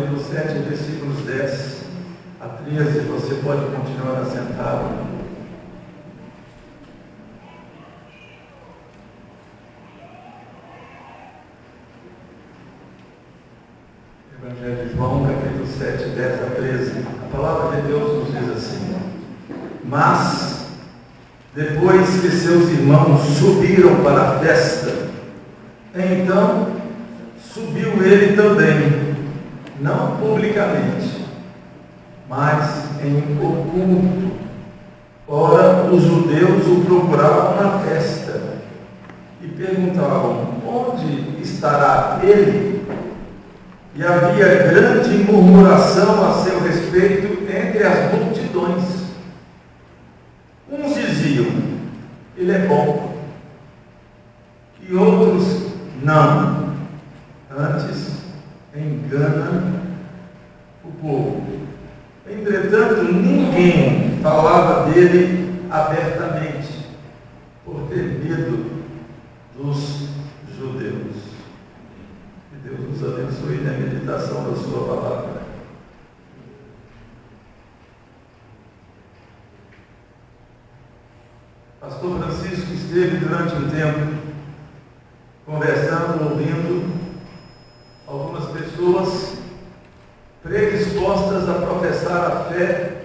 capítulo 7, versículos 10 a 13, você pode continuar assentado. Evangelho de João, capítulo 7, 10 a 13. A palavra de Deus nos diz assim: mas, depois que seus irmãos subiram para a festa, então subiu ele também, não publicamente, mas em oculto. Ora, os judeus o procuravam na festa e perguntavam: onde estará ele? E havia grande murmuração a seu respeito entre as multidões. Uns diziam: ele é bom, e outros: não, antes engana o povo. Entretanto, ninguém falava dele abertamente, por ter medo dos judeus. Que Deus nos abençoe na meditação da sua palavra. Pastor Francisco esteve durante um tempo conversando, ouvindo algumas pessoas predispostas a professar a fé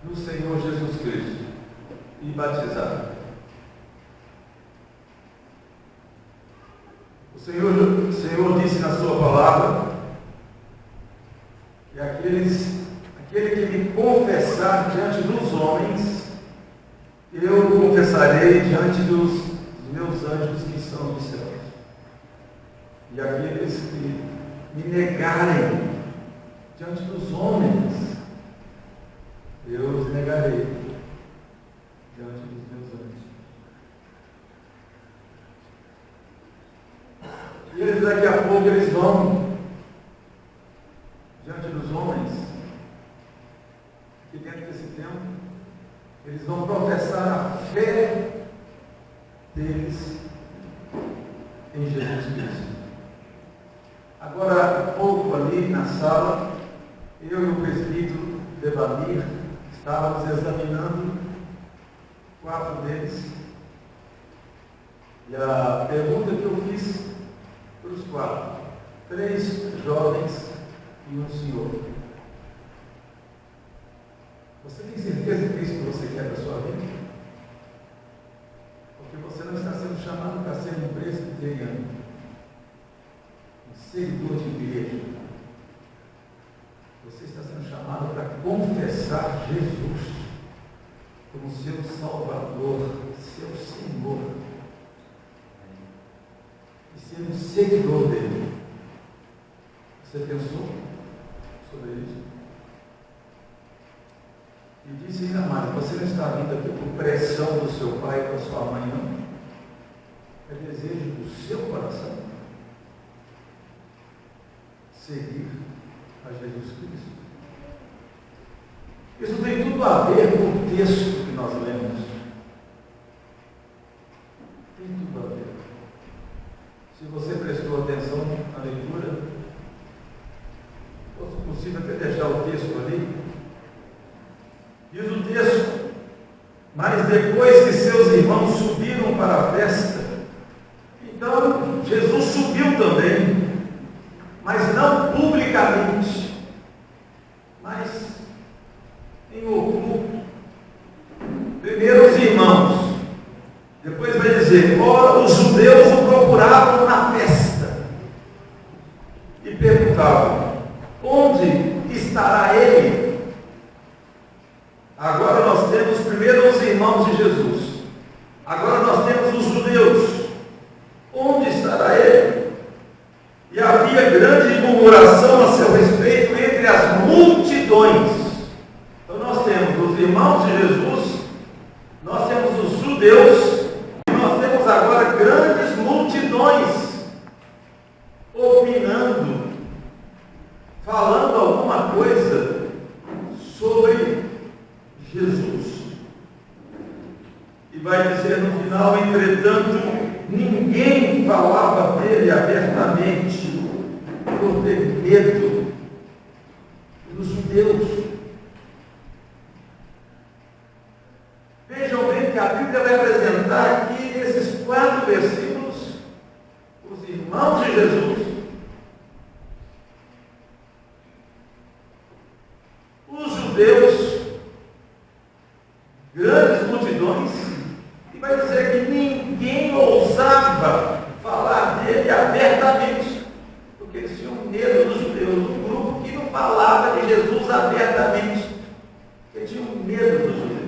no Senhor Jesus Cristo e batizar. O Senhor disse na sua palavra que aquele que me confessar diante dos homens, eu confessarei diante dos meus anjos que estão nos céus. E aqueles que me negarem diante dos homens, eu os negarei diante dos meus anjos. E eles, daqui a pouco, eles vão diante dos homens, que dentro desse tempo, eles vão professar a fé deles em Jesus Cristo. Agora, há pouco ali na sala, eu e o presbítero Devanir estávamos examinando 4 deles. E a pergunta que eu fiz para os 4, 3 jovens e um senhor: você tem certeza que é isso que você quer para a sua vida? Porque você não está sendo chamado para ser um presbiteriano, um seguidor de igreja. Você está sendo chamado para confessar Jesus como seu Salvador, seu Senhor, e ser um seguidor dele. Você pensou sobre isso? E disse ainda mais: você não está vindo aqui por pressão do seu pai e da sua mãe, não. É desejo do seu coração seguir a Jesus Cristo. Isso tem tudo a ver com o texto que nós lemos. Tem tudo a ver. Se você prestou atenção na leitura, fosse possível até deixar o texto ali. Diz o texto: mas depois que seus irmãos subiram para a festa, então Jesus subiu também, mas não publicamente, mas em oculto. Primeiro os irmãos, depois vai dizer: ora, os judeus o procuravam na festa e perguntavam: onde estará ele? Agora nós temos primeiro os irmãos de Jesus, agora nós temos os judeus. Onde estará ele? E havia grande murmuração a seu respeito entre as multidões. Então nós temos os irmãos de Jesus, nós temos os judeus, e nós temos agora grandes multidões opinando, falando alguma coisa sobre Jesus. E vai dizer no final: entretanto, ninguém falava dele abertamente, por ter medo irmãos de Jesus. Os judeus, grandes multidões, e vai dizer que ninguém ousava falar dele abertamente, porque eles tinham medo dos judeus, um grupo que não falava de Jesus abertamente, porque tinham medo dos judeus.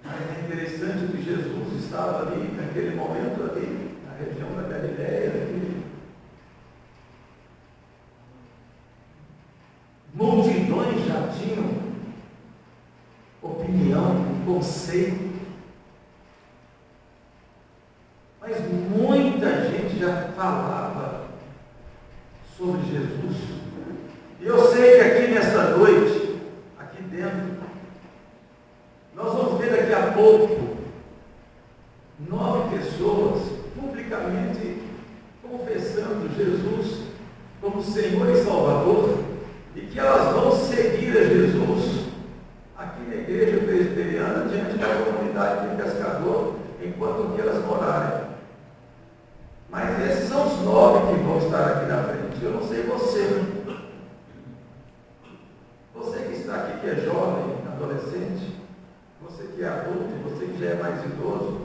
Mas é interessante que Jesus estava ali, naquele momento ali, na região da Galileia, multidões já tinham opinião, conceito, mas muita gente já falava sobre Jesus. E eu sei que aqui nesta noite, aqui dentro, nós vamos ver daqui a pouco 9 pessoas publicamente confessando Jesus como Senhor e Salvador, e que elas vão seguir a Jesus aqui na igreja presbiteriana, diante da comunidade de Pescador, enquanto que elas morarem. Mas esses são os 9 que vão estar aqui na frente. Eu não sei você. Você que está aqui, que é jovem, adolescente, você que é adulto, você que já é mais idoso,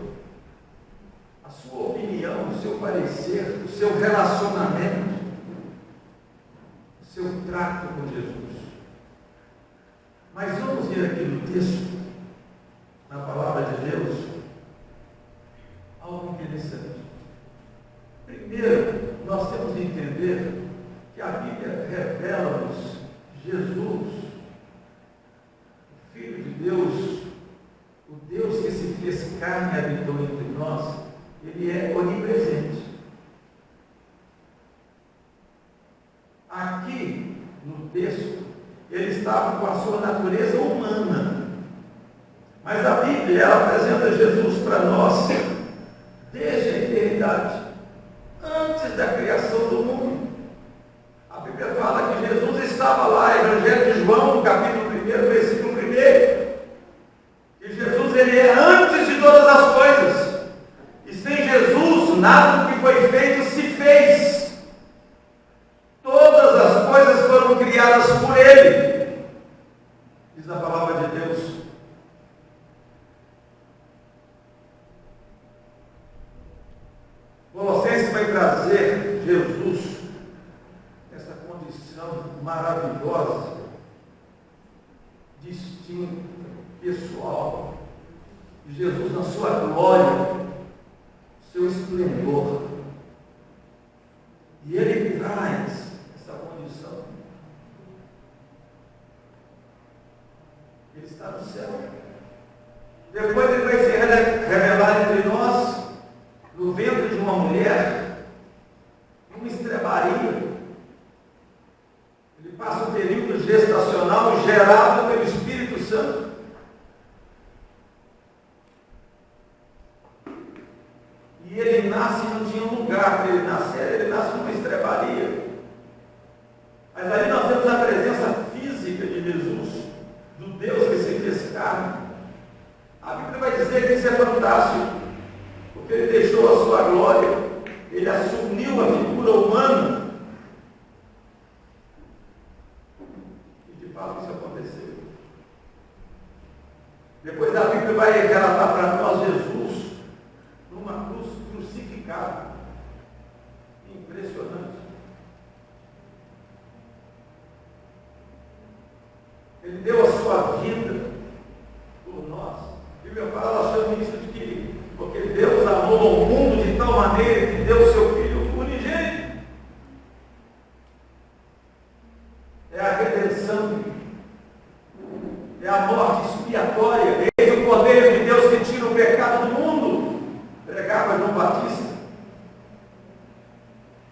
a sua opinião, o seu parecer, o seu relacionamento, o seu trato com Jesus. Mas vamos ver aqui no texto, na palavra de Deus, algo interessante. Primeiro, nós temos de entender que a Bíblia revela-nos Jesus, o Filho de Deus, o Deus que se fez carne e habitou entre nós. Ele é onipresente. Aqui, no texto, ele estava com a sua natureza humana. Mas a Bíblia, ela apresenta Jesus para nós desde a eternidade, antes da criação do mundo. A Bíblia fala que Jesus estava lá, Evangelho de João, no capítulo 1, versículo 1, que Jesus, ele é antes de todas as coisas. E sem Jesus, nada do que foi feito se fez. Todas as coisas foram criadas por ele, diz a palavra de Deus. Colossenses vai trazer Jesus, essa condição maravilhosa, distinta, pessoal, de Jesus na sua glória, seu esplendor. E ele traz essa condição. Ele está no céu. Depois ele vai se revelar entre nós, no ventre de uma mulher, numa estrebaria. Ele passa um período gestacional gerado pelo Espírito Santo. E ele nasce e não tinha um lugar para ele nascer, ele nasce numa estrebaria. Mas ali nós temos a presença física de Jesus, do Deus que se fez carne. A Bíblia vai dizer que isso é fantástico, porque ele deixou a sua glória, ele assumiu a figura humana. E de fato isso aconteceu. Depois a Bíblia vai relatar para nós Jesus numa cruz crucificado. Impressionante. Ele deu a sua vida por nós. E meu pai, ela chama isso de que, porque Deus amou o mundo de tal maneira que deu o seu Filho unigênito. É a redenção, é a morte expiatória. Eis o Cordeiro de Deus que tira o pecado do mundo, pregava João Batista.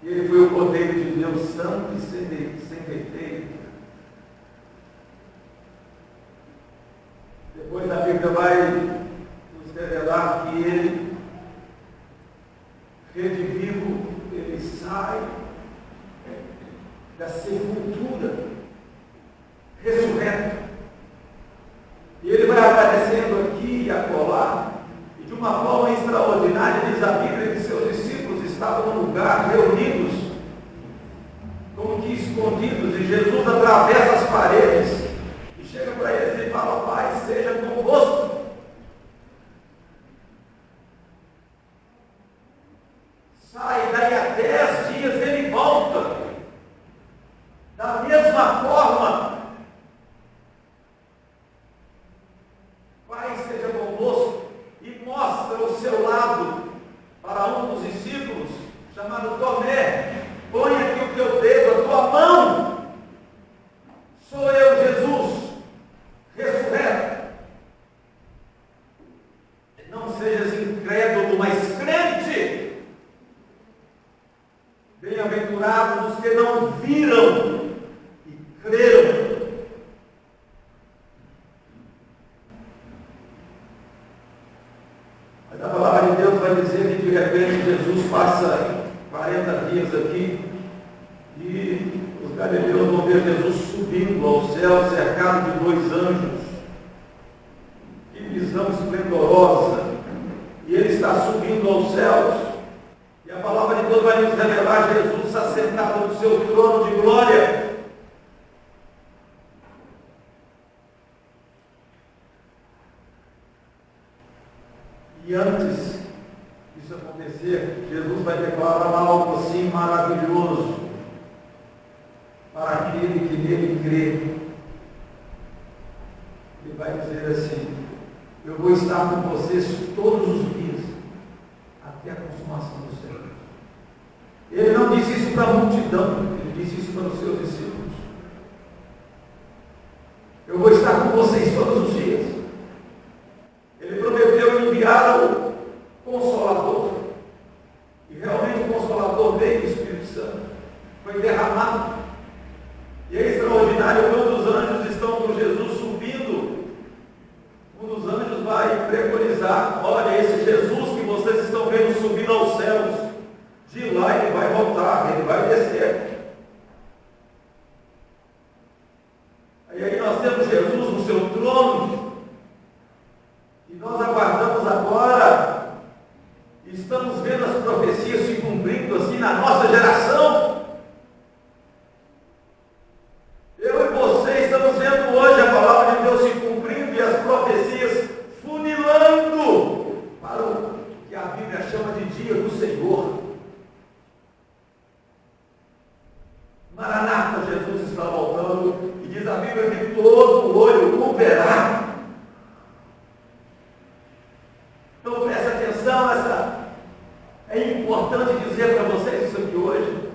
E ele foi o Cordeiro de Deus santo e sem defeito. Depois a Bíblia vai nos revelar que ele, redivivo, ele sai da sepultura, ressurreto. E ele vai aparecendo aqui e acolá, e de uma forma extraordinária, num lugar, reunidos, como que escondidos, e Jesus atravessa as paredes e chega para eles e fala: Pai, seja convosco. Sai, daí a 10 dias ele volta, da mesma forma. Pai, seja convosco, e mostra o seu lado para um dos discípulos, chamado Tomé. Põe aqui o teu dedo, a tua mão. Sou eu, Jesus, ressurreto. Não sejas incrédulo, mas crente. Bem-aventurados os que não viram e creram. Mas a palavra de Deus vai dizer que de repente Jesus passa 40 dias aqui e os galileus vão ver Jesus subindo ao céu, cercado de 2 anjos. Que visão esplendorosa! E ele está subindo aos céus. E a palavra de Deus vai nos revelar Jesus assentado no seu trono de glória. E antes disso acontecer, Jesus vai declarar algo assim maravilhoso para aquele que nele crê. Ele vai dizer assim: eu vou estar com vocês todos os dias, até a consumação do século. Ele não disse isso para a multidão, ele disse isso para os seus discípulos. Eu vou estar com vocês todos os dias. Ele prometeu enviar o Consolador. E realmente o Consolador veio, o Espírito Santo foi derramado. E é extraordinário quando os anjos estão com Jesus subindo. Um dos anjos vai preconizar: olha, esse Jesus que vocês estão vendo subindo aos céus, de lá ele vai voltar, ele vai descer. E aí nós temos Jesus no seu trono, e nós aguardamos agora, e estamos vendo as profecias se cumprindo assim na nossa geração. Eu e você estamos vendo hoje a palavra de Deus se cumprindo e as profecias funilando para o que a Bíblia chama de dia do Senhor. Maranata, Jesus está voltando, e diz a Bíblia que todo olho o verá. Então preste atenção, é importante dizer para vocês isso aqui hoje,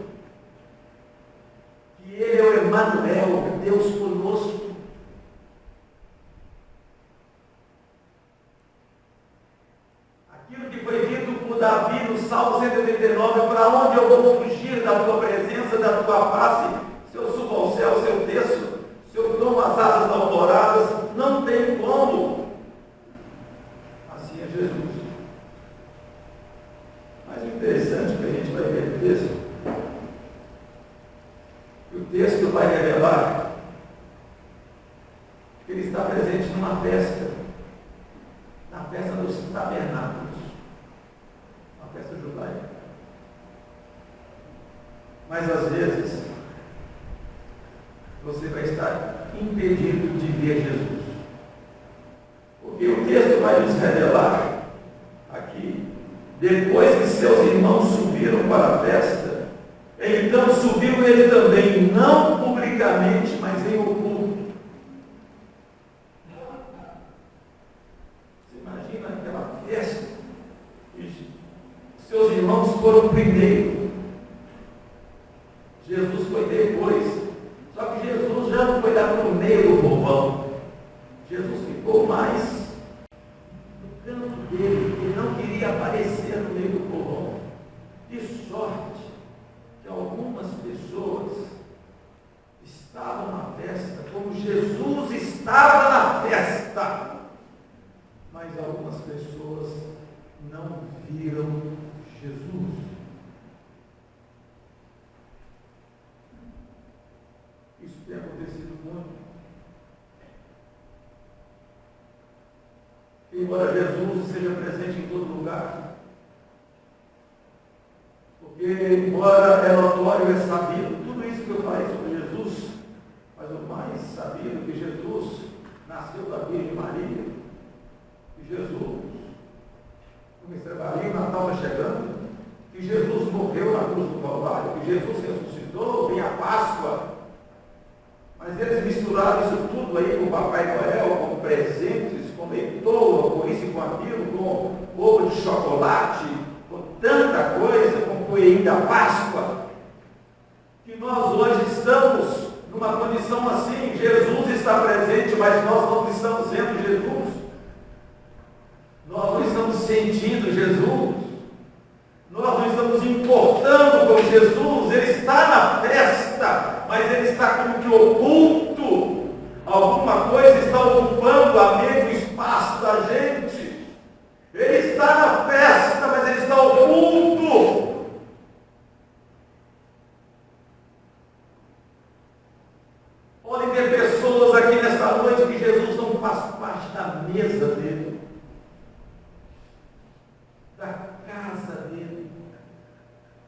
que Ele é o Emanuel, Deus conosco. Aquilo que foi dito por Davi no Salmo 139, para onde eu vou fugir da tua presença, da tua face? Se eu subo ao céu, se eu desço, se eu tomo as asas alvoradas, não tem como. Assim é Jesus. Mas o interessante é que a gente vai ver o texto, e o texto vai revelar que ele está presente numa festa, na festa dos tabernáculos, uma festa judaica. Mas às vezes você vai estar impedido de ver Jesus, porque o texto vai nos revelar aqui: depois que seus irmãos subiram para a festa, então subiu ele também, não publicamente, mas em oculto. Você imagina aquela festa? Seus irmãos foram primeiro, Jesus foi depois. Só que Jesus já não foi lá para o meio do povão. Jesus ficou mais no canto dele. Ele não queria aparecer no meio do povão. De sorte que algumas pessoas estavam na festa, como Jesus estava na festa. Mas algumas pessoas não viram Jesus. Isso tem acontecido muito. Embora Jesus seja presente em todo lugar, porque embora é notório, é sabido, tudo isso que eu falei sobre Jesus, mas o mais sabido que Jesus nasceu da Virgem Maria, que Jesus, o estrebaria, o Natal está chegando, que Jesus morreu na cruz do Calvário, que Jesus ressuscitou, vem a Páscoa, mas eles misturaram isso tudo aí com o Papai Noel, com presentes, com leitoa, com isso e com aquilo, com ovo de chocolate, com tanta coisa, com coelhinho da Páscoa, que nós hoje estamos numa condição assim. Jesus está presente, mas nós não estamos vendo Jesus, nós não estamos sentindo Jesus, nós não estamos importando com Jesus. Ele está na festa, mas ele está como que oculto, alguma coisa está ocupando a mesmo espaço da gente. Ele está na festa, mas ele está oculto. Podem ter pessoas aqui nesta noite que Jesus não faz parte da mesa dele, da casa dele,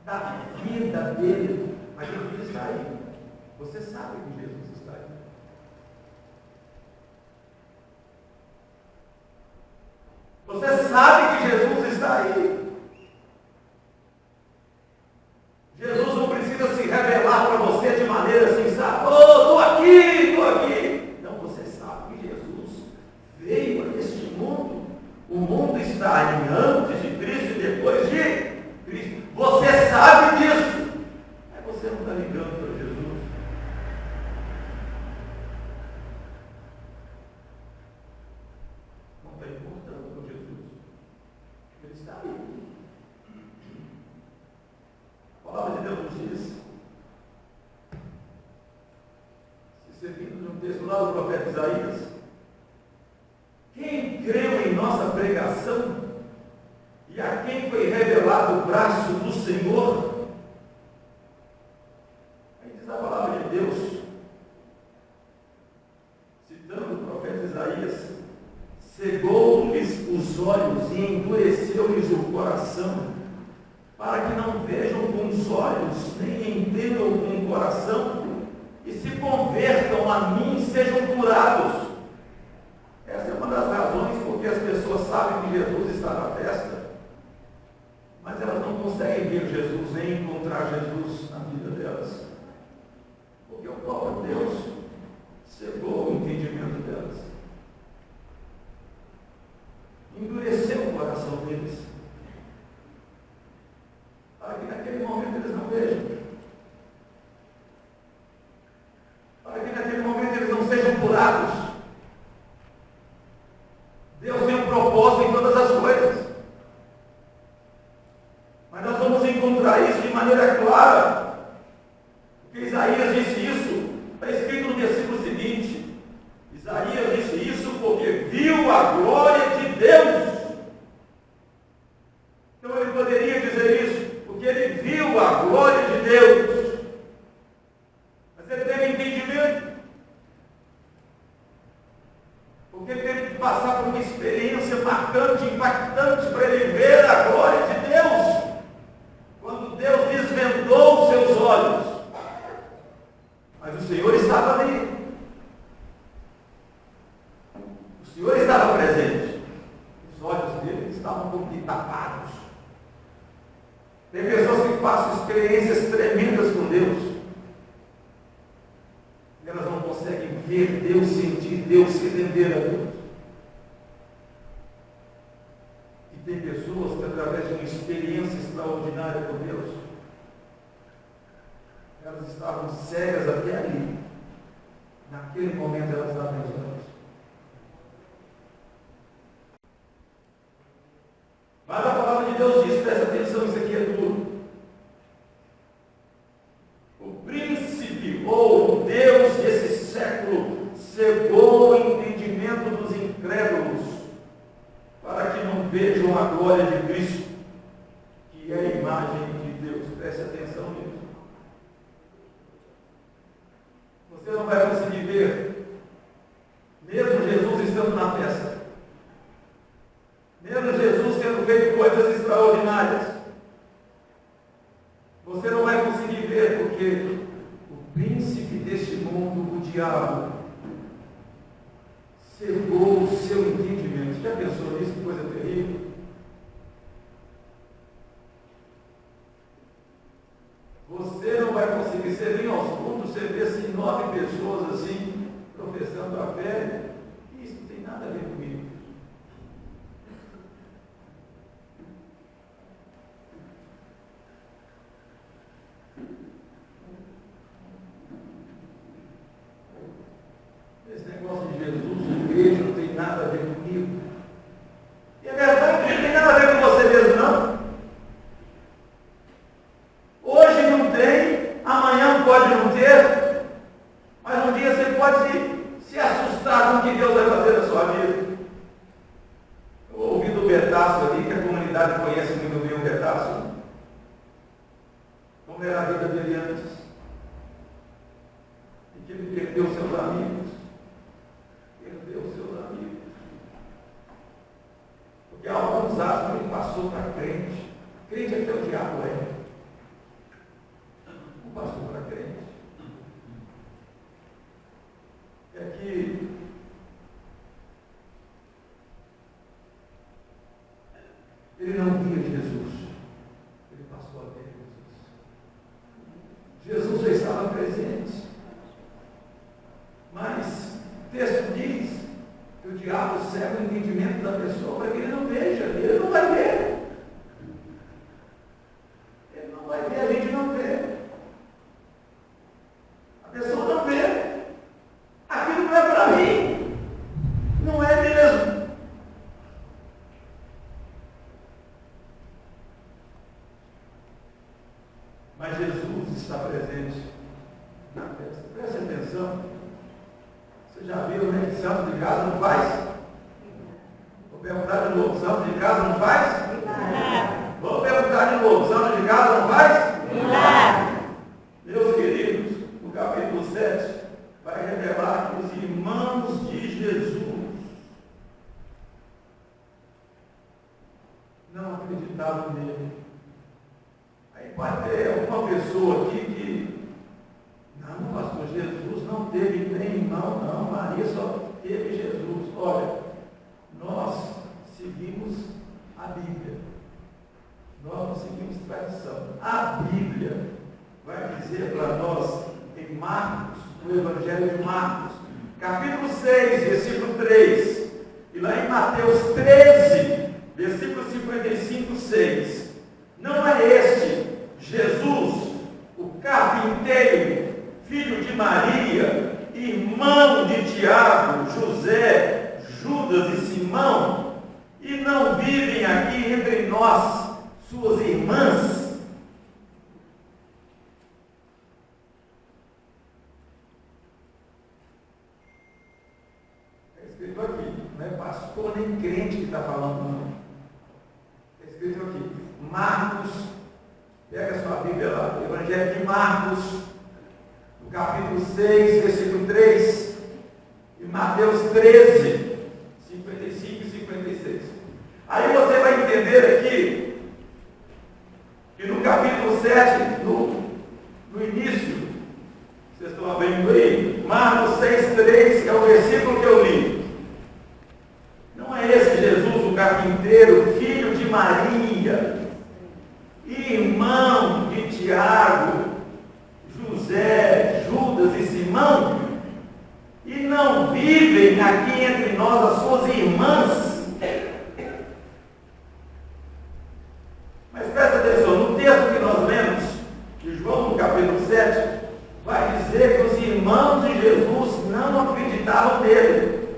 da vida dele, mas Jesus está aí. Você sabe que Jesus está aí. Você sabe que Jesus está aí. Jesus não precisa se revelar para você de maneira assim, sabe? Oh, estou aqui, estou aqui. Não, você sabe que Jesus veio a este mundo. O mundo está em antes de Cristo e depois de Cristo. Você sabe disso. Mas você não está ligando para Jesus. Não está importando com Jesus. Ele está aí. A palavra de Deus nos diz, se servindo de um texto lá do profeta Isaías, quem creu em nossa pregação e a quem foi revelado o braço do Senhor? Aí diz a palavra de Deus, citando o profeta Isaías, cegou-lhes os olhos e endureceu-lhes o coração, para que não vejam com os olhos, nem entendam com o coração, e se convertam a mim e sejam curados. Essa é uma das razões porque as pessoas sabem que Jesus está na festa, mas elas não conseguem ver Jesus, nem encontrar Jesus na vida delas, porque o próprio Deus cegou o entendimento delas, endureceu o coração deles, para que naquele momento eles não vejam, para que naquele momento eles não sejam curados. Deus tem um propósito em todas as coisas, mas nós vamos encontrar isso de maneira clara, porque Isaías disse isso, está escrito no versículo seguinte. Isaías disse isso porque viu a glória de Deus. Então ele poderia dizer isso porque ele viu a glória de Deus, mas ele teve entendimento, porque ele teve que passar por uma experiência marcante, impactante, para ele ver a glória de Deus. Quando Deus desvendou os seus olhos, mas o Senhor estava ali, o Senhor estava presente, os olhos dele estavam como que tapados. Tem pessoas que passam experiências tremendas com Deus, e elas não conseguem ver Deus, sentir Deus, se render a Deus. E tem pessoas que, através de uma experiência extraordinária com Deus, elas estavam cegas até ali. Naquele momento elas abrem os olhos. Mas a palavra de Deus diz, presta atenção, isso aqui é duro. O príncipe ou o Deus desse século cegou o entendimento dos incrédulos, para que não vejam a glória de Cristo, que é a imagem de Deus. Preste atenção nisso. Você não vai conseguir ver, mesmo Jesus estando na festa, mesmo Jesus tendo feito coisas extraordinárias, deste mundo, o diabo cegou o seu entendimento. Já pensou nisso? Que coisa terrível. Você não vai conseguir, você vem aos cultos, você vê assim 9 pessoas assim, professando a fé. Isso não tem nada a ver comigo. Esse negócio de Jesus, igreja, não tem nada a ver comigo. E é verdade que não tem nada a ver com você mesmo, não. Hoje não tem, amanhã pode não ter, mas um dia você pode se assustar com o que Deus vai fazer na sua vida. Eu ouvi do Betácio ali, que a comunidade conhece muito bem o Betácio, como era a vida dele antes, e que ele perdeu seus amigos. Perdeu seus amigos. Porque alguns acham que ele passou para crente. Crente é que o diabo é. Não passou para crente. É que ele não via Jesus. Ele passou a ver Jesus. Jesus já estava presente. Mas o texto diz que o diabo cega o entendimento da pessoa para que ele não veja. Ele não vai ver. Ele não vai ver, a gente não vê. A pessoa não vê. Aquilo não é para mim. Não é mesmo. Mas Jesus está presente na festa. Preste atenção. Você já viu, né? Santo de casa não faz? Vou perguntar de novo. Santo de casa não faz? Vou perguntar de novo. Santo de casa não faz? Meus queridos, no capítulo 7, vai revelar que os irmãos de Jesus não acreditavam nele. Aí pode ter alguma pessoa aqui que não, pastor, Jesus não teve nem irmão, não, Maria só teve Jesus. Olha, nós seguimos a Bíblia. Nós não seguimos tradição. A Bíblia vai dizer para nós, em Marcos, no Evangelho de Marcos, capítulo 6, versículo 3, e lá em Mateus 13, versículo 55, 6. Não é este Jesus, o carpinteiro, filho de Maria, irmão de Tiago, José, Judas e Simão, e não vivem aqui entre nós, suas irmãs? Está escrito aqui, não é pastor nem crente que está falando, não. Está escrito aqui, Marcos, pega a sua Bíblia lá, Evangelho de Marcos, no capítulo 6, versículo 3, e Mateus 13, 55 e 56. Aí você vai entender aqui, que no capítulo 7, no início, vocês estão abrindo aí, Marcos 6, 3, que é o versículo que eu li. Não é esse Jesus, o carpinteiro, filho de Maria, irmão de Tiago, José, Judas e Simão, e não vivem aqui entre nós as suas irmãs? Mas presta atenção, no texto que nós lemos, de João, no capítulo 7, vai dizer que os irmãos de Jesus não acreditavam nele.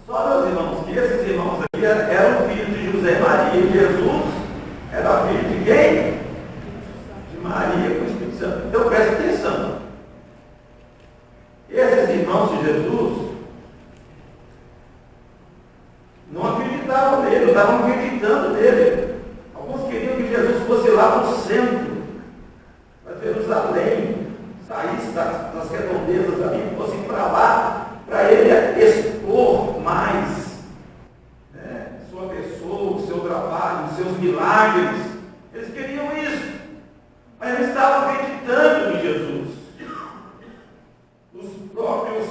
Só, meus irmãos, que esses irmãos aqui eram filhos de José, Maria e Jesus era filho de quem? De Maria com o Espírito Santo. Então presta atenção. Esses irmãos de Jesus não acreditavam nele, não estavam acreditando nele. Alguns queriam que Jesus fosse lá no centro, para Jerusalém, saísse das redondezas ali, fosse para lá, para ele expor mais sua pessoa, o seu trabalho, os seus milagres. Eles queriam isso, mas não estavam acreditando em Jesus. próprios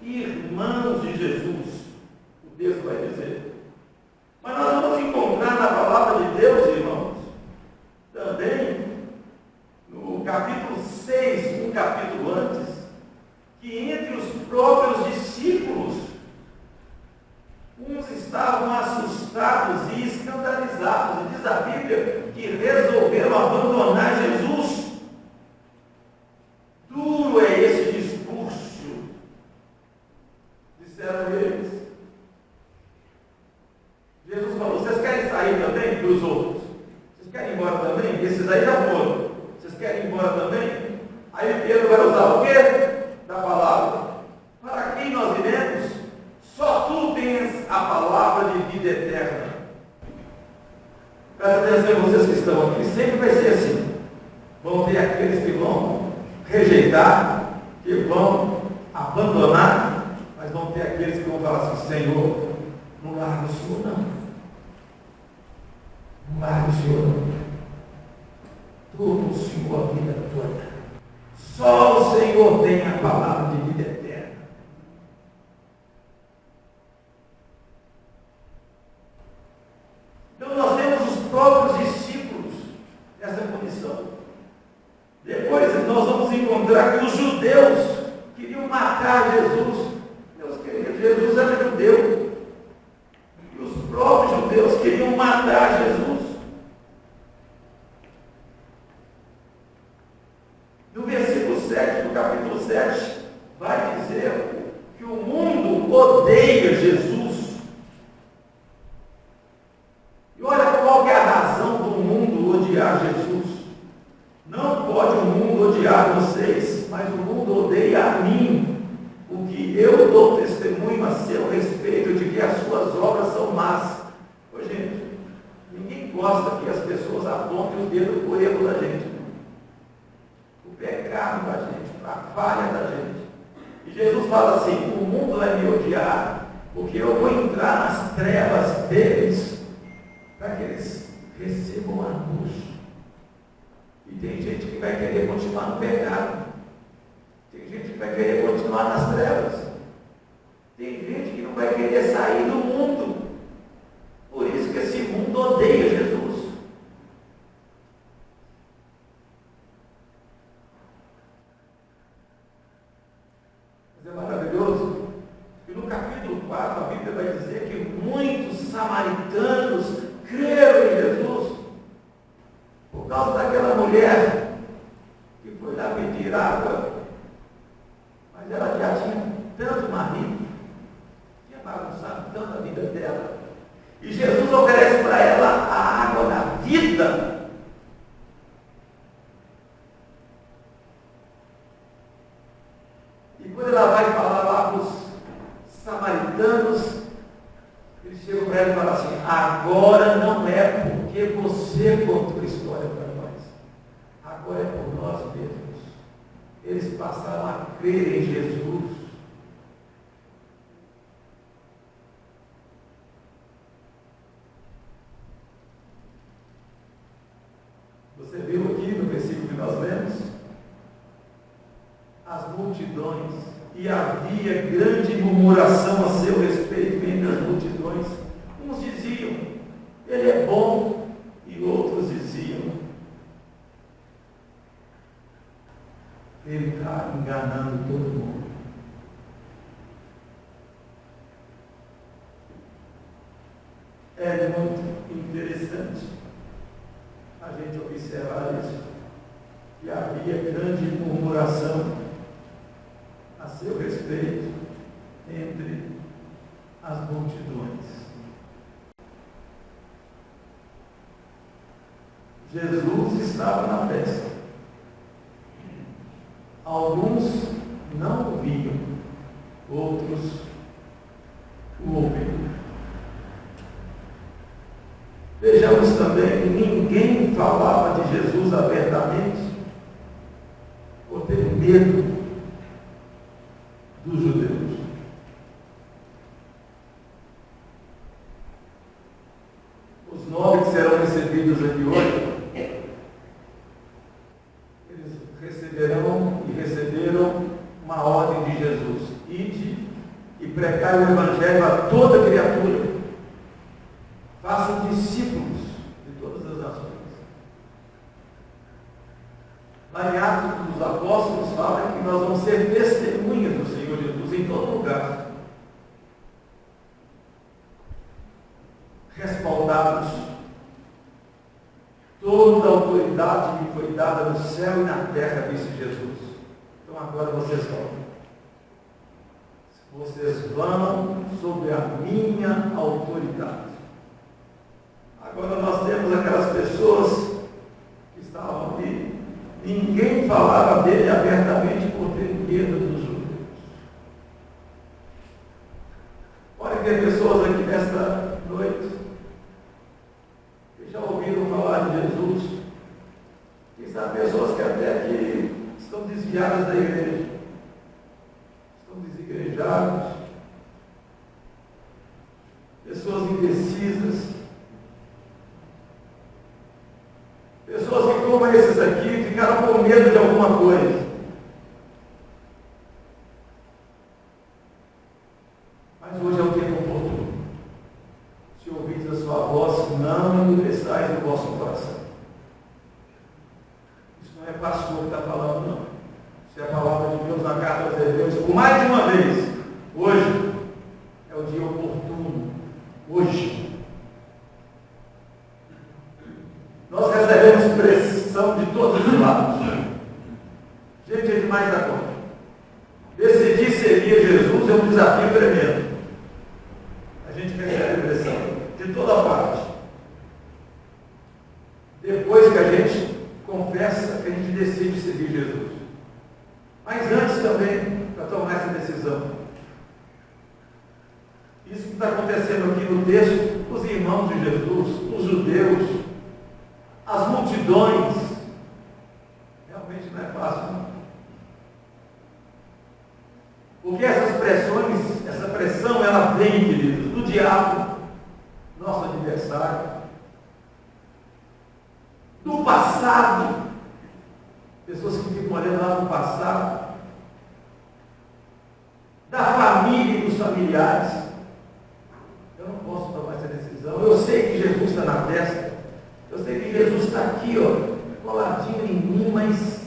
irmãos de Jesus, o texto vai dizer. Mas nós vamos encontrar na palavra de Deus, irmãos, também no capítulo 6, um capítulo antes, que entre os próprios discípulos, uns estavam assustados e escandalizados, e diz a Bíblia que resolveram abandonar Jesus. Duro é esse discurso, disseram eles. Jesus falou: vocês querem sair também para os outros? Vocês querem ir embora também? Esses aí já foram. Vocês querem ir embora também? Aí Pedro vai usar o quê? Da palavra. Para quem nós iremos? Só tu tens a palavra de vida eterna. Presta atenção, vocês que estão aqui, sempre vai ser assim. Vão ter aqueles que vão rejeitar, que vão abandonar, mas vão ter aqueles que vão falar assim: Senhor, não larga o Senhor não. Não larga o Senhor não. Todo o Senhor a vida toda. Só o Senhor tem a palavra de vida eterna. Então nós temos os próprios discípulos nessa condição. Depois nós vamos encontrar que os judeus queriam matar Jesus. Meus queridos, Jesus era judeu. E os próprios judeus queriam matar Jesus. No versículo 7, no capítulo 7, vai dizer que o mundo odeia Jesus. E olha qual que é a razão do mundo odiar Jesus. Não pode o mundo odiar vocês, mas o mundo odeia a mim, porque eu dou testemunho a seu respeito de que as suas obras são más. Ô, gente, ninguém gosta que as pessoas apontem o dedo por erro da gente. O pecado da gente, a falha da gente. E Jesus fala assim: o mundo vai me odiar, porque eu vou entrar nas trevas deles, para que eles recebam a luz. E tem gente que vai querer continuar no pecado. Tem gente que vai querer continuar nas trevas. Tem gente que não vai querer sair do mundo. Por isso que esse mundo odeia Jesus. Mas é maravilhoso que no capítulo 4 a Bíblia vai dizer que muitos samaritanos creram em Jesus por causa daquela mulher que foi lá pedir água, mas ela já tinha tanto marido, tinha bagunçado tanto a vida dela, e Jesus oferece para ela a água da vida. E quando ela vai falar lá para os samaritanos, eles chegam para ela e falam assim: agora não é porque você contou a história para nós, agora é por nós mesmos. Eles passaram a crer em Jesus. Você viu aqui no versículo que nós lemos? As multidões, e havia grande murmuração a seu respeito entre as multidões. Uns diziam: ele é bom, e outros diziam: ele está enganando todo mundo. É muito interessante a gente observar isso, que havia grande murmuração a seu respeito entre as multidões. Jesus estava na festa. Alguns não o viam, outros o ouviam. Vejamos também que ninguém falava de Jesus abertamente por ter medo dos judeus. Os 9 que serão recebidos aqui hoje, eles receberão e receberam uma ordem de Jesus. Lá em Atos dos Apóstolos fala que nós vamos ser testemunhas do Senhor Jesus em todo lugar. Respaldados. Toda a autoridade me foi dada no céu e na terra, disse Jesus. Então agora vocês vão. Vocês vão sob a minha autoridade. Agora nós temos aquelas pessoas que estavam ali. Ninguém falava dele abertamente por ter medo dos judeus. Pode ter pessoas aqui nesta noite que já ouviram falar de Jesus. E são pessoas que até que estão desviadas da igreja. Estão desigrejados. Pessoas indecisas. Pessoas que, como esses aqui, ficaram com medo de alguma coisa. Mas hoje é o tempo oportuno. Se ouvis a sua voz, não endureçais o vosso coração. Isso não é pastor que está falando, não. Isso é a palavra de Deus na carta aos Hebreus. Por mais de uma vez, hoje é o dia oportuno. Hoje. Nós recebemos pressão de todos os lados. Gente, é demais da conta. Decidir seguir Jesus é um desafio tremendo. A gente recebe pressão de toda parte. Depois que a gente confessa que a gente decide seguir Jesus. Mas antes também, para tomar essa decisão. Isso que está acontecendo aqui no texto, os irmãos de Jesus, os judeus, as multidões, realmente não é fácil, não. Porque essas pressões, essa pressão, ela vem, queridos, do diabo, nosso adversário, do passado, pessoas que ficam olhando lá no passado, da família e dos familiares. Eu não posso tomar essa decisão. Eu sei que Jesus está na festa. Eu sei que Jesus está aqui, ó, coladinho em mim, mas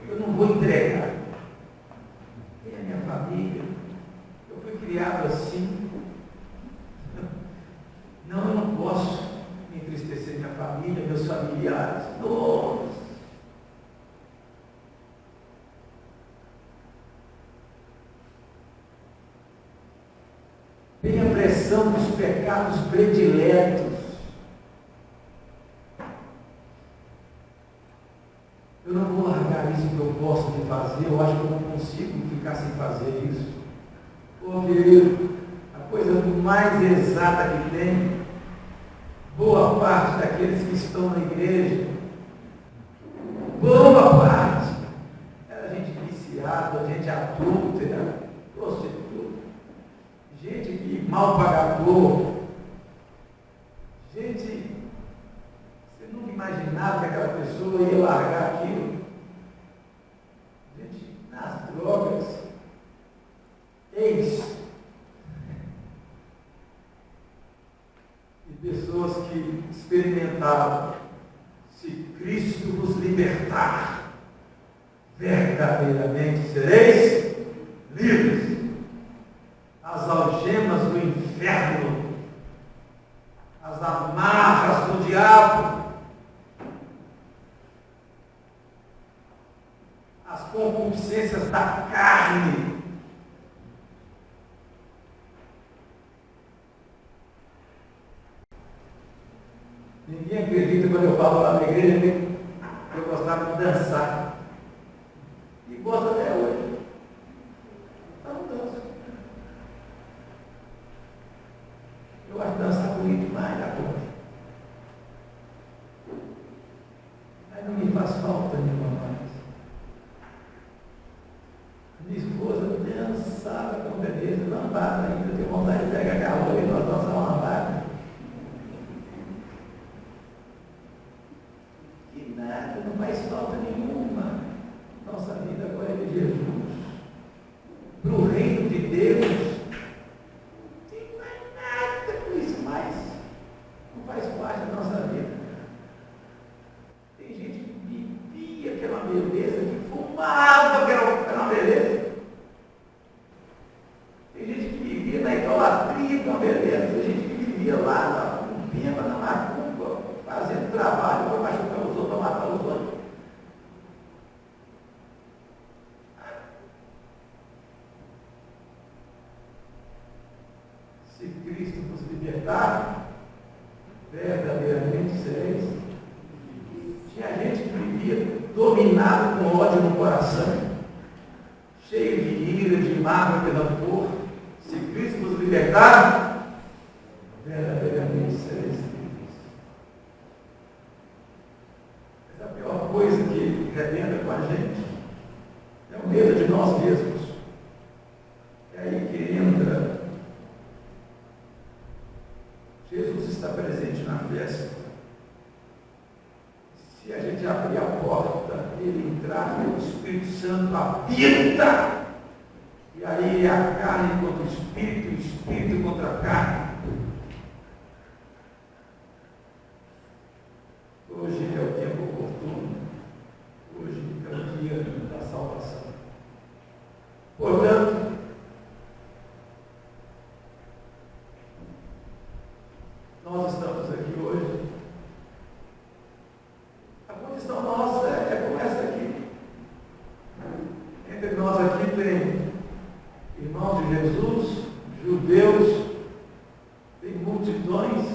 eu não vou entregar. Tem a minha família. Eu fui criado assim. Não, eu não posso me entristecer minha família, meus familiares. Nossa! Tem a pressão dos pecados prediletos. Eu não vou largar isso que eu gosto de fazer, eu acho que eu não consigo ficar sem fazer isso. Pô, querido, a coisa mais exata que tem, boa parte daqueles que estão na igreja, boa parte, era gente viciada, gente adúltera, prostituta, gente que mal pagador, gente. Você nunca imaginava que aquela pessoa ia largar aquilo. Gente, nas drogas, ex. E pessoas que experimentaram, se Cristo vos libertar, verdadeiramente sereis livres. As algemas do inferno, as amarras do diabo, as concupiscências da carne. Ninguém acredita quando eu falo lá na igreja que eu gostava de dançar. E gosto até hoje. Então danço. Eu acho dançar bonito demais da conta. Mas não me faz falta nenhuma mais. Minha esposa dançava com beleza, lambada ainda, eu tenho vontade de pegar aquela roupa e nós dançar uma lambada. Que nada, não faz falta nenhuma. Nossa vida agora é de Jesus. Para o reino de Deus, não tem mais nada com isso mais. Não faz parte da nossa vida. Tem gente que vivia que era uma beleza, que fumava, que era uma beleza. Tem gente que vivia na idolatria, que é uma beleza. Tem gente que vivia lá na cumbimba, na macumba, fazendo trabalho para machucar os outros, para matar os outros. Se Cristo nos libertar, verdadeiramente sereis. Tinha gente que vivia dominado com ódio no coração, cheio de ira, de mágoa pela rancor. Se Cristo nos libertar, verdadeiramente sereis livres. Mas a pior coisa que rebenta com a gente é o medo de nós mesmos. É aí que entra. Jesus está presente na festa. Se a gente abrir a porta, ele entrar, o Espírito Santo habita. E aí é a carne contra o Espírito contra a carne. Hoje é o tempo oportuno. Hoje é o dia da salvação. Portanto, nós estamos aqui hoje. A condição nossa é como essa aqui. Entre nós aqui tem irmãos de Jesus, judeus, tem multidões,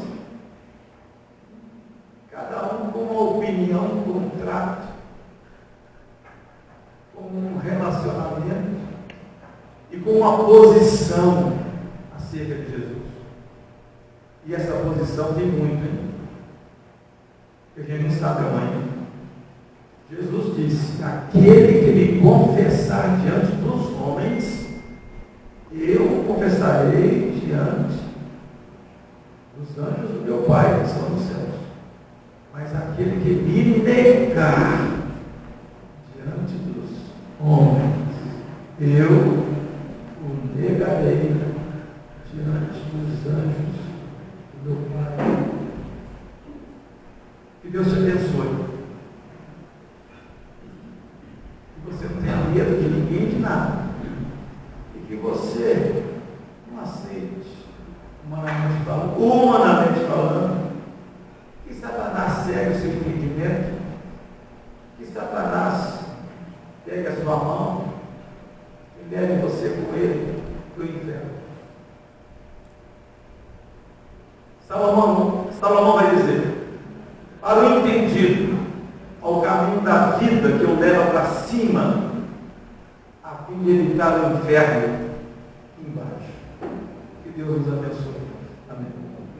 cada um com uma opinião, com um trato, com um relacionamento e com uma posição acerca de Jesus. E essa posição tem muito, hein? Porque a gente não sabe amanhã. Jesus disse: aquele que me confessar diante dos homens, eu o confessarei diante dos anjos do meu Pai que estão nos céus. Mas aquele que me negar diante dos homens, eu o negarei diante dos anjos do meu Pai. Que Deus te abençoe. Que você não tenha medo de ninguém, de nada. E que você não aceite, humanamente falando, que Satanás cegue o seu entendimento, que Satanás pegue a sua mão e leve você com ele para o inferno. Salomão vai dizer: para o entendido, ao caminho da vida que o leva para cima, a fim de evitar o inferno embaixo. Que Deus nos abençoe.